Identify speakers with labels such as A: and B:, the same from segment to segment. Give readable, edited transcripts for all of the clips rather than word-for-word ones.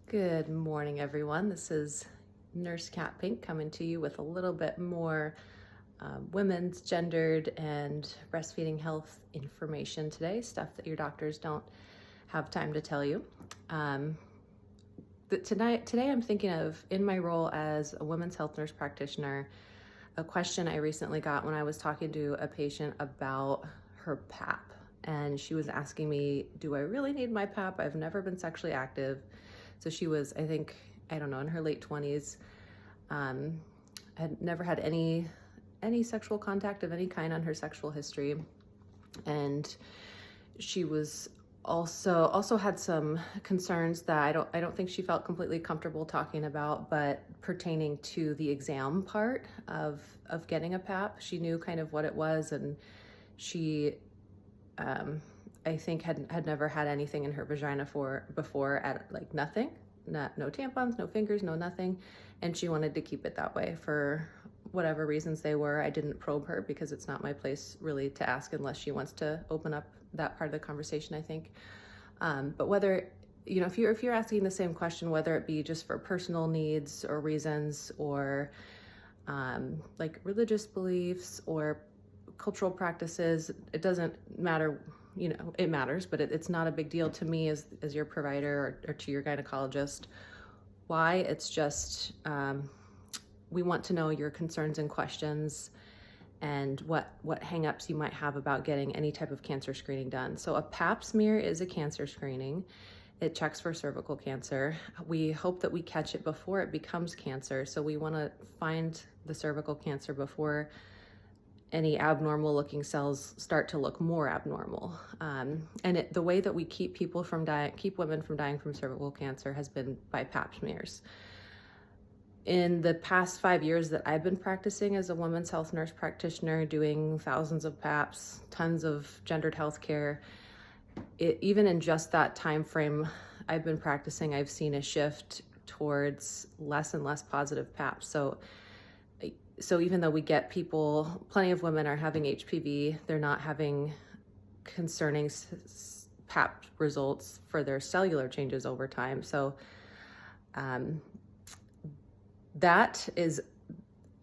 A: Good morning, everyone. This is Nurse Cat Pink coming to you with a little bit more women's, gendered, and breastfeeding health information today, stuff that your doctors don't have time to tell you. Today I'm thinking of, in my role as a women's health nurse practitioner, a question I recently got when I was talking to a patient about her PAP. And she was asking me, do I really need my PAP? I've never been sexually active. So she was, I think, I don't know, in her late 20s, had never had any sexual contact of any kind on her sexual history. And she was also had some concerns that I don't think she felt completely comfortable talking about, but pertaining to the exam part of getting a PAP. She knew kind of what it was, and she I think had never had anything in her vagina before, at like nothing, no tampons, no fingers, no nothing, and she wanted to keep it that way for whatever reasons they were. I didn't probe her because it's not my place really to ask unless she wants to open up that part of the conversation, I think. But whether, if you're asking the same question, whether it be just for personal needs or reasons, or like religious beliefs or cultural practices, it doesn't matter. It matters, but it's not a big deal to me as your provider or to your gynecologist. Why? It's just we want to know your concerns and questions and what hangups you might have about getting any type of cancer screening done. So a pap smear is a cancer screening. It checks for cervical cancer. We hope that we catch it before it becomes cancer. So we want to find the cervical cancer before any abnormal looking cells start to look more abnormal. And the way that we keep women from dying from cervical cancer has been by pap smears. In the past 5 years that I've been practicing as a women's health nurse practitioner, doing thousands of PAPs, tons of gendered health care, even in just that time frame I've been practicing, I've seen a shift towards less and less positive PAPs. So even though we get plenty of women are having HPV, they're not having concerning PAP results for their cellular changes over time. So that is,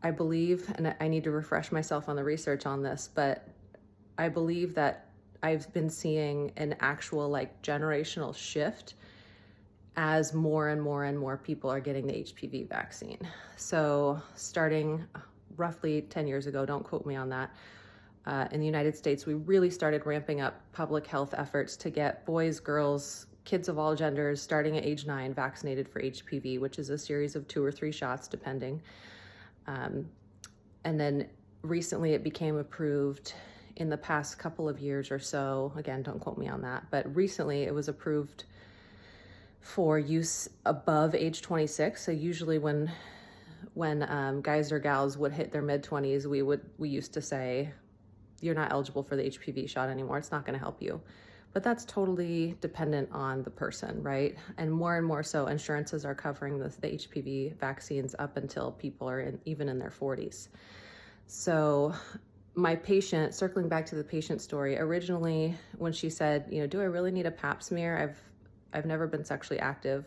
A: I believe, and I need to refresh myself on the research on this, but I believe that I've been seeing an actual generational shift as more and more and more people are getting the HPV vaccine. So starting roughly 10 years ago, don't quote me on that, in the United States, we really started ramping up public health efforts to get boys, girls, kids of all genders, starting at age 9, vaccinated for HPV, which is a series of 2 or 3 shots, depending. And then recently it became approved in the past couple of years or so. Again, don't quote me on that, but recently it was approved for use above age 26. So usually when guys or gals would hit their mid-20s, we used to say, you're not eligible for the HPV shot anymore. It's not going to help you. But that's totally dependent on the person, right? And more so, insurances are covering the HPV vaccines up until people are even in their 40s. So my patient, circling back to the patient story, originally when she said, do I really need a pap smear? I've never been sexually active.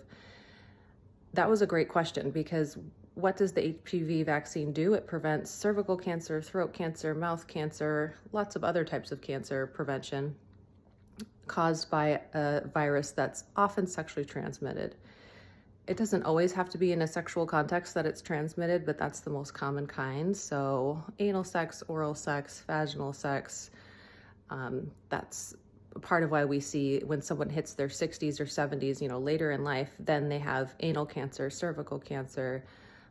A: That was a great question, because what does the HPV vaccine do? It prevents cervical cancer, throat cancer, mouth cancer, lots of other types of cancer prevention caused by a virus that's often sexually transmitted. It doesn't always have to be in a sexual context that it's transmitted, but that's the most common kind. So anal sex, oral sex, vaginal sex, that's part of why we see when someone hits their 60s or 70s, later in life, then they have anal cancer, cervical cancer,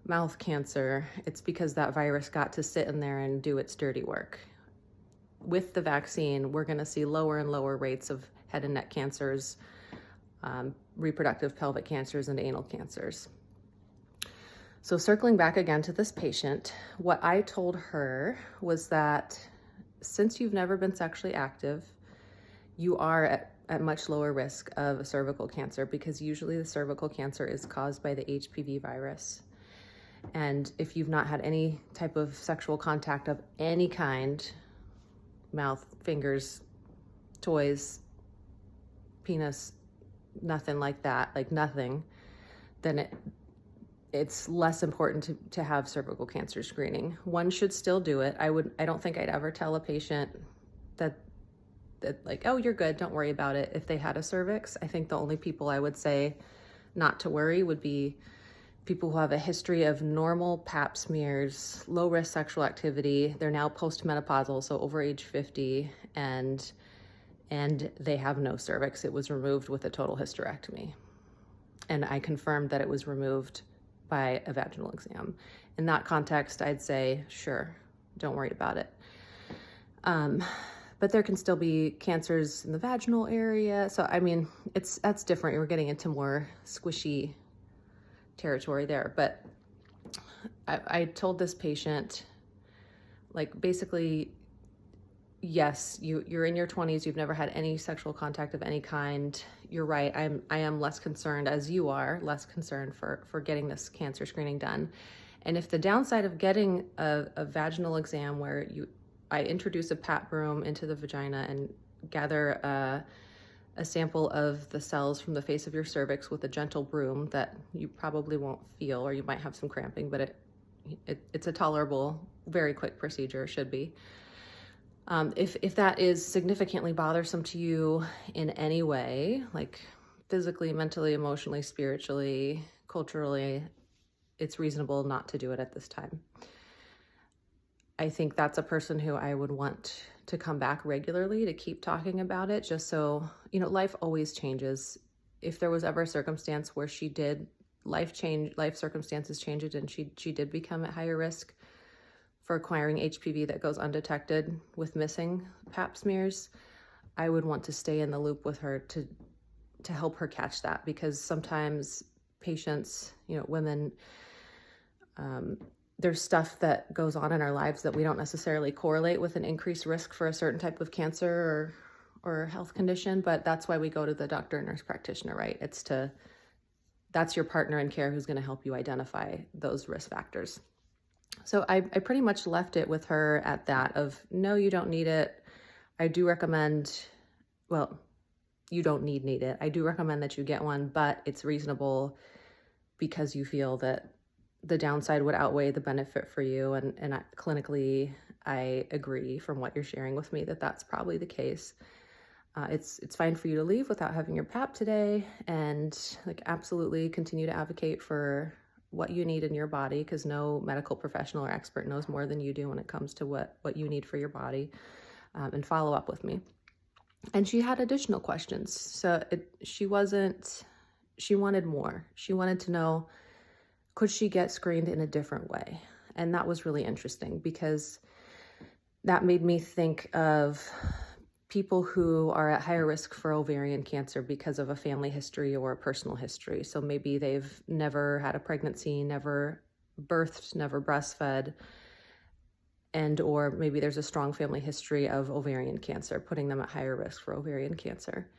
A: mouth cancer. It's because that virus got to sit in there and do its dirty work. With the vaccine, we're going to see lower and lower rates of head and neck cancers, reproductive pelvic cancers, and anal cancers. So circling back again to this patient, what I told her was that since you've never been sexually active, you are at much lower risk of cervical cancer, because usually the cervical cancer is caused by the HPV virus. And if you've not had any type of sexual contact of any kind, mouth, fingers, toys, penis, nothing like that, nothing, then it's less important to have cervical cancer screening. One should still do it. I don't think I'd ever tell a patient that like, oh, you're good, don't worry about it, if they had a cervix. I think the only people I would say not to worry would be people who have a history of normal pap smears, low risk sexual activity. They're now postmenopausal, so over age 50, and they have no cervix. It was removed with a total hysterectomy. And I confirmed that it was removed by a vaginal exam. In that context, I'd say, sure, don't worry about it. But there can still be cancers in the vaginal area. So, I mean, that's different. We're getting into more squishy territory there. But I told this patient, like, basically, yes, you're in your 20s, you've never had any sexual contact of any kind. You're right, I am less concerned, as you are, less concerned for getting this cancer screening done. And if the downside of getting a vaginal exam where I introduce a pap broom into the vagina and gather a sample of the cells from the face of your cervix with a gentle broom that you probably won't feel, or you might have some cramping, but it's a tolerable, very quick procedure, should be. If that is significantly bothersome to you in any way, like physically, mentally, emotionally, spiritually, culturally, it's reasonable not to do it at this time. I think that's a person who I would want to come back regularly to keep talking about it, just so, life always changes. If there was ever a circumstance where life circumstances changed and she did become at higher risk for acquiring HPV that goes undetected with missing pap smears, I would want to stay in the loop with her to help her catch that, because sometimes patients, women, there's stuff that goes on in our lives that we don't necessarily correlate with an increased risk for a certain type of cancer or health condition, but that's why we go to the doctor and nurse practitioner, right? That's your partner in care who's going to help you identify those risk factors. So I pretty much left it with her at that of, no, you don't need it. I do recommend, well, you don't need it. I do recommend that you get one, but it's reasonable because you feel that the downside would outweigh the benefit for you. And clinically, I agree from what you're sharing with me that that's probably the case. It's fine for you to leave without having your pap today, and absolutely continue to advocate for what you need in your body, because no medical professional or expert knows more than you do when it comes to what you need for your body, and follow up with me. And she had additional questions. So she wanted more. She wanted to know, could she get screened in a different way? And that was really interesting, because that made me think of people who are at higher risk for ovarian cancer because of a family history or a personal history. So maybe they've never had a pregnancy, never birthed, never breastfed, or maybe there's a strong family history of ovarian cancer, putting them at higher risk for ovarian cancer.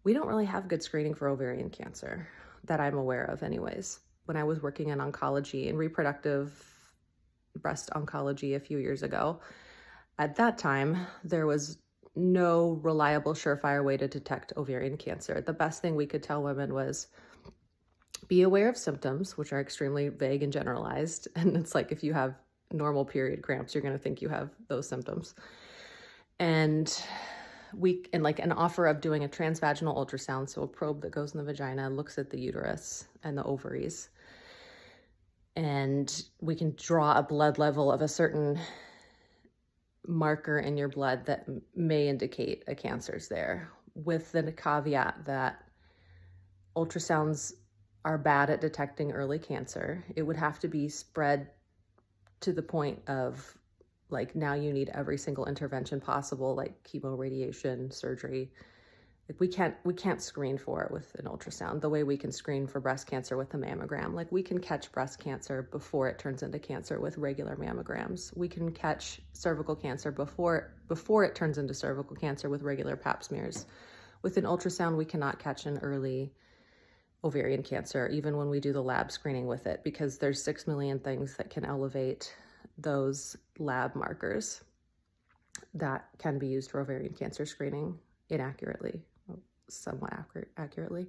A: We don't really have good screening for ovarian cancer that I'm aware of anyways. When I was working in oncology and reproductive breast oncology a few years ago, at that time, there was no reliable, surefire way to detect ovarian cancer. The best thing we could tell women was be aware of symptoms, which are extremely vague and generalized. And it's like, if you have normal period cramps, you're going to think you have those symptoms. And an offer of doing a transvaginal ultrasound, so a probe that goes in the vagina, looks at the uterus and the ovaries. And we can draw a blood level of a certain marker in your blood that may indicate a cancer's there, with the caveat that ultrasounds are bad at detecting early cancer. It would have to be spread to the point of now you need every single intervention possible, like chemo, radiation, surgery. We can't screen for it with an ultrasound the way we can screen for breast cancer with a mammogram. We can catch breast cancer before it turns into cancer with regular mammograms. We can catch cervical cancer before it turns into cervical cancer with regular pap smears. With an ultrasound, we cannot catch an early ovarian cancer, even when we do the lab screening with it, because there's 6 million things that can elevate those lab markers that can be used for ovarian cancer screening inaccurately, somewhat accurately.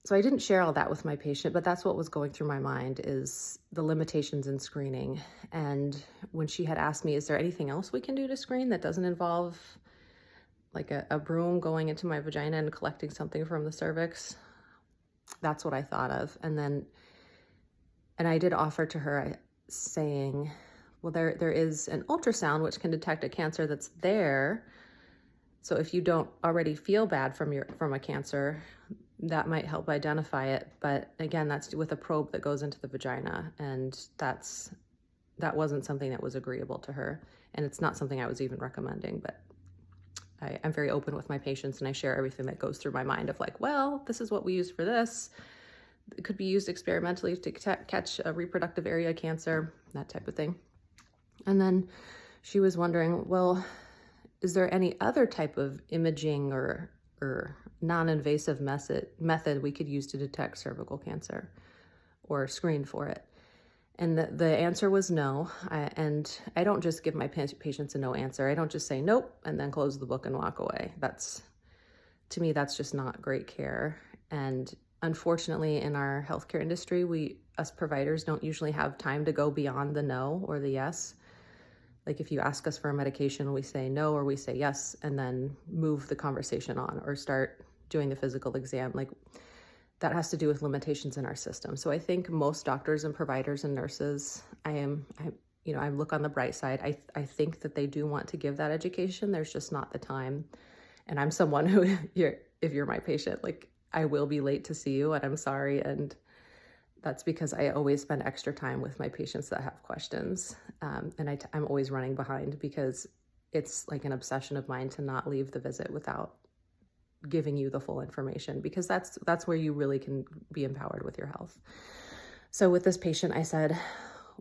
A: So I didn't share all that with my patient, but that's what was going through my mind, is the limitations in screening. And when she had asked me, is there anything else we can do to screen that doesn't involve like a broom going into my vagina and collecting something from the cervix? That's what I thought of. And I did offer to her saying, well, there is an ultrasound which can detect a cancer that's there. So if you don't already feel bad from a cancer, that might help identify it. But again, that's with a probe that goes into the vagina, and that wasn't something that was agreeable to her. And it's not something I was even recommending, but I'm very open with my patients, and I share everything that goes through my mind of like, well, this is what we use for this. It could be used experimentally to catch a reproductive area cancer, that type of thing. And then she was wondering, well, is there any other type of imaging or non-invasive method we could use to detect cervical cancer or screen for it? And the answer was no. And I don't just give my patients a no answer. I don't just say nope and then close the book and walk away. To me, that's just not great care. And unfortunately, in our healthcare industry, us providers don't usually have time to go beyond the no or the yes. Like if you ask us for a medication, we say no or we say yes, and then move the conversation on or start doing the physical exam. Like that has to do with limitations in our system. So I think most doctors and providers and nurses, I look on the bright side. I think that they do want to give that education. There's just not the time. And I'm someone who, if you're my patient, like I will be late to see you, and I'm sorry. And that's because I always spend extra time with my patients that have questions. And I'm always running behind because it's like an obsession of mine to not leave the visit without giving you the full information, because that's where you really can be empowered with your health. So with this patient, I said,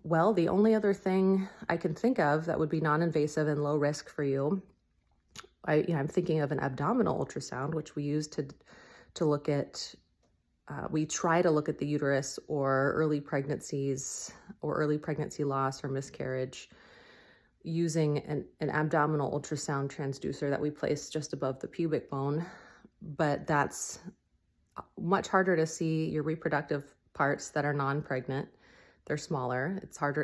A: well, the only other thing I can think of that would be non-invasive and low risk for you, I'm thinking of an abdominal ultrasound, which we use to look at, we try to look at the uterus or early pregnancies or early pregnancy loss or miscarriage using an abdominal ultrasound transducer that we place just above the pubic bone. But that's much harder to see your reproductive parts that are non-pregnant. They're smaller.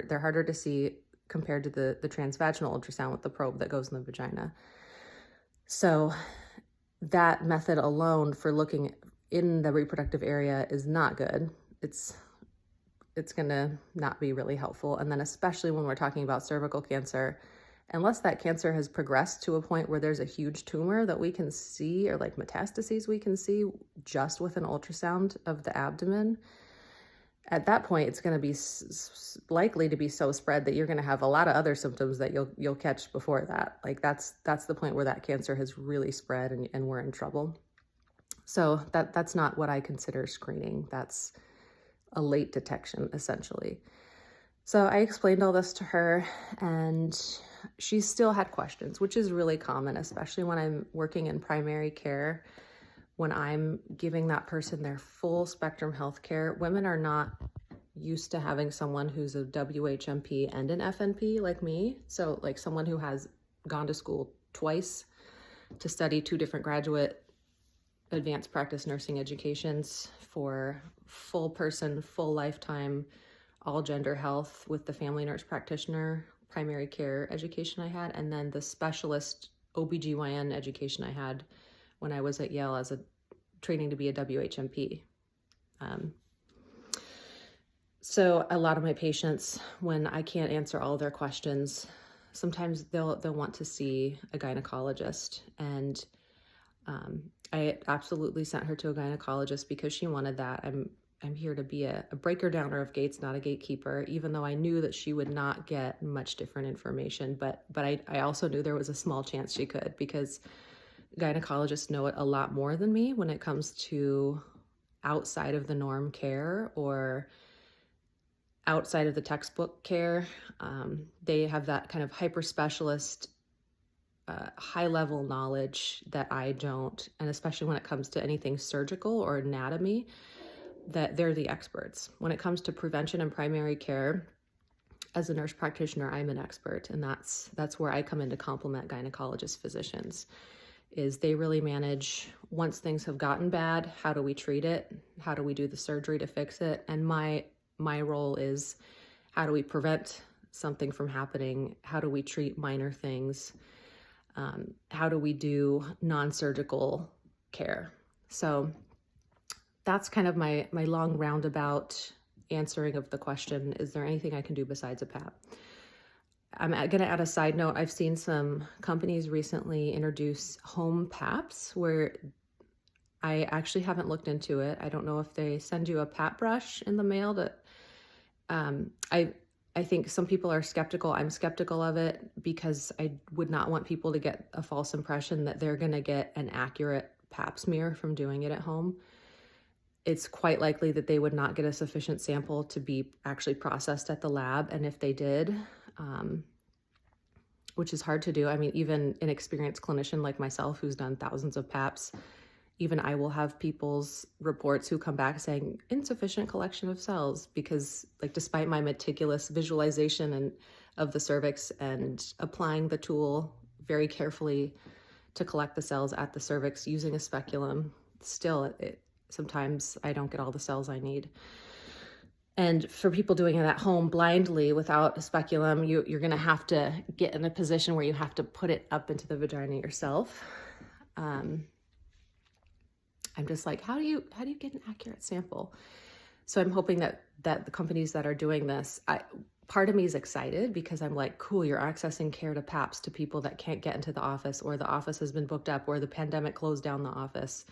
A: They're harder to see compared to the transvaginal ultrasound with the probe that goes in the vagina. So that method alone for looking in the reproductive area is not good. It's going to not be really helpful. And then especially when we're talking about cervical cancer, unless that cancer has progressed to a point where there's a huge tumor that we can see, or like metastases we can see just with an ultrasound of the abdomen, at that point, it's going to be likely to be so spread that you're going to have a lot of other symptoms that you'll catch before that. Like that's the point where that cancer has really spread and we're in trouble. So that's not what I consider screening. That's a late detection, essentially. So I explained all this to her, and she still had questions, which is really common, especially when I'm working in primary care. When I'm giving that person their full spectrum health care, women are not used to having someone who's a WHNP and an FNP like me. So like someone who has gone to school twice to study 2 different graduate advanced practice nursing educations for full person, full lifetime, all gender health with the family nurse practitioner primary care education I had, and then the specialist OBGYN education I had when I was at Yale as a training to be a WHNP. So a lot of my patients, when I can't answer all of their questions, sometimes they'll want to see a gynecologist. And I absolutely sent her to a gynecologist because she wanted that. I'm here to be a breaker downer of gates, not a gatekeeper, even though I knew that she would not get much different information. But I also knew there was a small chance she could, because gynecologists know it a lot more than me when it comes to outside of the norm care or outside of the textbook care. They have that kind of hyper specialist, high level knowledge that I don't, and especially when it comes to anything surgical or anatomy, that they're the experts. When it comes to prevention and primary care, as a nurse practitioner, I'm an expert, and that's where I come in to complement gynecologist physicians. is they really manage once things have gotten bad, how do we treat it? How do we do the surgery to fix it? And my role is how do we prevent something from happening? How do we treat minor things? How do we do non-surgical care? So that's kind of my long roundabout answering of the question, is there anything I can do besides a PAP? I'm going to add a side note. I've seen some companies recently introduce home PAPs where I actually haven't looked into it. I don't know if they send you a PAP brush in the mail that I think some people are skeptical. I'm skeptical of it because I would not want people to get a false impression that they're going to get an accurate pap smear from doing it at home. It's quite likely that they would not get a sufficient sample to be actually processed at the lab. And if they did, which is hard to do. I mean, even an experienced clinician like myself who's done thousands of PAPs, even I will have people's reports who come back saying insufficient collection of cells because, like, despite my meticulous visualization and of the cervix and applying the tool very carefully to collect the cells at the cervix using a speculum, still sometimes I don't get all the cells I need. And for people doing it at home blindly without a speculum, you're going to have to get in a position where you have to put it up into the vagina yourself. I'm just like, how do you get an accurate sample? So I'm hoping that the companies that are doing this, part of me is excited because I'm like, cool, you're accessing care to PAPs to people that can't get into the office, or the office has been booked up, or the pandemic closed down the office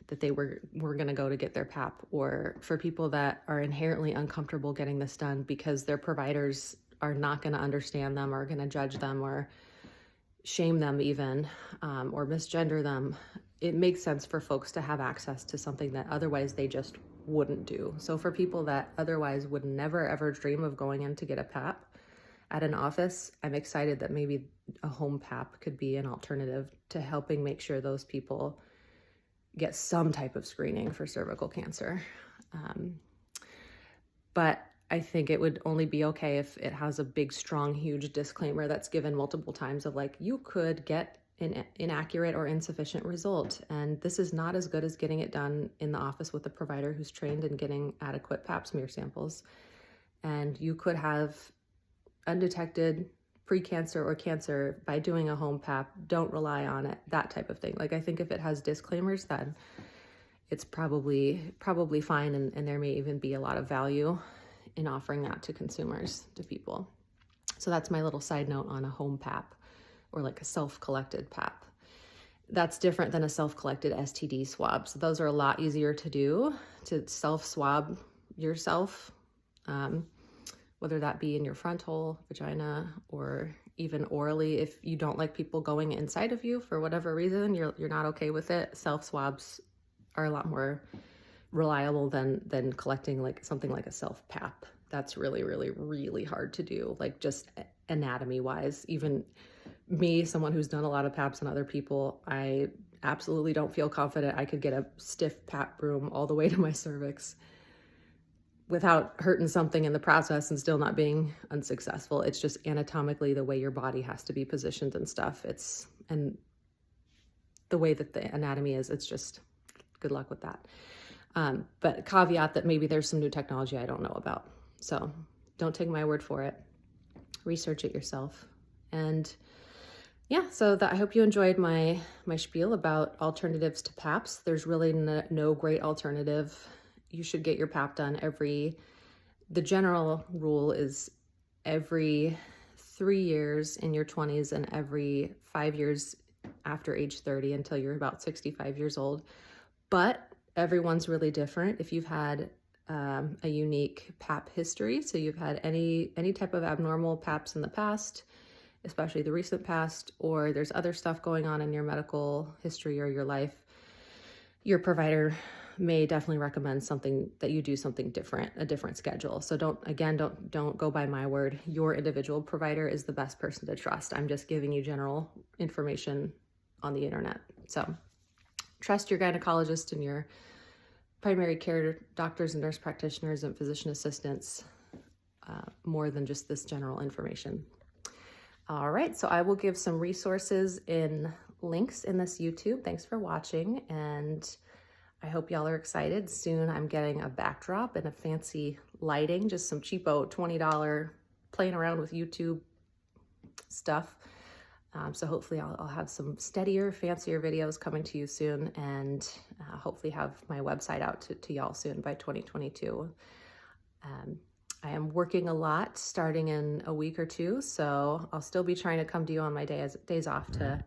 A: that they were going to go to get their PAP, or for people that are inherently uncomfortable getting this done because their providers are not going to understand them, or going to judge them, or shame them even, or misgender them. It makes sense for folks to have access to something that otherwise they just wouldn't do. So for people that otherwise would never ever dream of going in to get a PAP at an office, I'm excited that maybe a home PAP could be an alternative to helping make sure those people get some type of screening for cervical cancer. But I think it would only be okay if it has a big, strong, huge disclaimer that's given multiple times of like, you could get an inaccurate or insufficient result. And this is not as good as getting it done in the office with a provider who's trained in getting adequate pap smear samples. And you could have undetected precancer or cancer by doing a home pap. Don't rely on it, that type of thing. Like, I think if it has disclaimers, then it's probably fine. And there may even be a lot of value in offering that to consumers, to people. So that's my little side note on a home pap, or like a self-collected pap. That's different than a self-collected STD swab. So those are a lot easier to do, to self-swab yourself, whether that be in your front hole, vagina, or even orally. If you don't like people going inside of you for whatever reason, you're not okay with it, self-swabs are a lot more reliable than collecting like something like a self-pap. That's really, really, really hard to do, like just anatomy-wise. Even me, someone who's done a lot of PAPs on other people, I absolutely don't feel confident I could get a stiff pap broom all the way to my cervix without hurting something in the process and still not being unsuccessful. It's just anatomically the way your body has to be positioned and stuff. And the way that the anatomy is, it's just good luck with that. But caveat that maybe there's some new technology I don't know about. So don't take my word for it. Research it yourself. And yeah, so I hope you enjoyed my spiel about alternatives to PAPs. There's really no great alternative. You should get your PAP done the general rule is every 3 years in your 20s and every 5 years after age 30 until you're about 65 years old. But everyone's really different. If you've had a unique PAP history, so you've had any type of abnormal PAPs in the past, especially the recent past, or there's other stuff going on in your medical history or your life, your provider may definitely recommend that you do something different, a different schedule. So don't go by my word. Your individual provider is the best person to trust. I'm just giving you general information on the internet. So trust your gynecologist and your primary care doctors and nurse practitioners and physician assistants more than just this general information. All right, so I will give some resources in links in this YouTube. Thanks for watching, and I hope y'all are excited. Soon I'm getting a backdrop and a fancy lighting, just some cheapo $20 playing around with YouTube stuff. So hopefully I'll have some steadier, fancier videos coming to you soon, and hopefully have my website out to y'all soon by 2022. I am working a lot starting in a week or two, so I'll still be trying to come to you on my days off to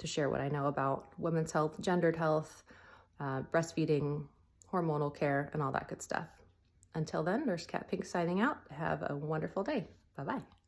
A: share what I know about women's health, gendered health, breastfeeding, hormonal care, and all that good stuff. Until then, Nurse Cat Pink signing out. Have a wonderful day. Bye-bye.